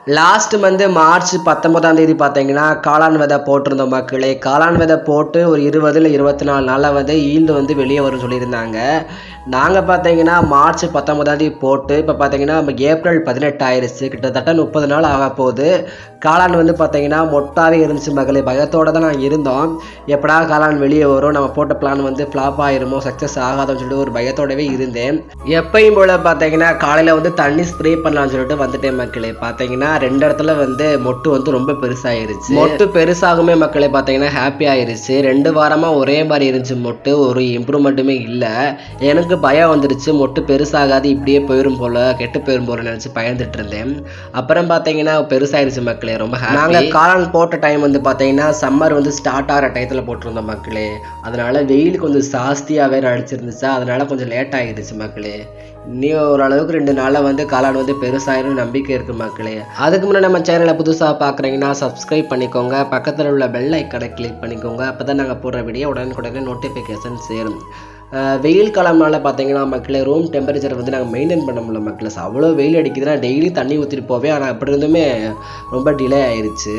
Last month March 19ஆம் தேதி பார்த்தீங்கன்னா காளான் விதை போட்டிருந்தோம் மக்களே. காளான் விதை போட்டு ஒரு 20 இல்லை 24 நாளில் வந்து ஈல்டு வந்து வெளியே வரும்னு சொல்லியிருந்தாங்க. நாங்கள் பார்த்தீங்கன்னா மார்ச் 19ஆம் தேதி போட்டு இப்போ பார்த்தீங்கன்னா நம்ம ஏப்ரல் 18 ஆயிடுச்சு. கிட்டத்தட்ட 30 நாள் ஆக போகுது. காளான் வந்து பார்த்தீங்கன்னா மொட்டாவே இருந்துச்சு மக்களே. பயத்தோடு தான் நாங்கள் இருந்தோம். எப்படா காளான் வெளியே வரும், நம்ம போட்ட பிளான் வந்து ஃப்ளாப் ஆயிருமோ, சக்ஸஸ் ஆகாதுன்னு சொல்லிட்டு ஒரு பயத்தோடவே இருந்தேன். எப்பயும் போல் பார்த்தீங்கன்னா காலையில் வந்து தண்ணி ஸ்ப்ரே பண்ணலான்னு சொல்லிட்டு வந்துட்டேன் மக்களே. பார்த்தீங்கன்னா 2 இடத்துல வந்து மொட்டு வந்து ரொம்ப பெருசாயிருச்சு. மொட்டு பெருசாகுமே மக்களே பார்த்தீங்கன்னா ஹாப்பி ஆயிருச்சு. 2 வாரமாக ஒரே மாதிரி இருந்துச்சு மொட்டு. ஒரு இம்ப்ரூவ்மெண்ட்டுமே இல்லை. எனக்கு பயம் வந்துடுச்சு, மொட்டு பெருசாகாது, இப்படியே போயிடும் போல, கெட்டு போயிடும் போல நினச்சி பயந்துட்டு இருந்தேன். அப்புறம் பார்த்தீங்கன்னா பெருசாயிருச்சு மக்களே. ரொம்ப நாங்கள் காளான் போட்ட டைம் வந்து பார்த்தீங்கன்னா சம்மர் வந்து ஸ்டார்ட் ஆகிற டயத்தில் போட்டிருந்தோம் மக்களே. அதனால வெயில் கொஞ்சம் ஜாஸ்தியாக வேறு அடிச்சிருந்துச்சா, அதனால கொஞ்சம் லேட் ஆகிடுச்சு மக்களே. இன்னும் ஓரளவுக்கு 2 நாளில் வந்து காளான் வந்து பெருசாயிரும் நம்பிக்கை இருக்குது மக்களே. அதுக்கு முன்னாடி நம்ம சேனலை புதுசாக பார்க்குறீங்கன்னா சப்ஸ்கிரைப் பண்ணிக்கோங்க. பக்கத்தில் உள்ள பெல் ஐக்கனை கிளிக் பண்ணிக்கோங்க. அப்போ தான் நாங்கள் போடுற வீடியோ உடனுக்குடனே நோட்டிஃபிகேஷன் சேரும். வெயில் காலம்னால பார்த்தீங்கன்னா மக்களே ரூம் டெம்பரேச்சர் வந்து நாங்கள் மெயின்டைன் பண்ண முடியல மக்களே. அவ்வளோ வெயில் அடிக்குதுன்னா டெய்லி தண்ணி ஊற்றிட்டு போவேன். ஆனால் அப்படி இருந்துமே ரொம்ப டிலே ஆயிடுச்சு.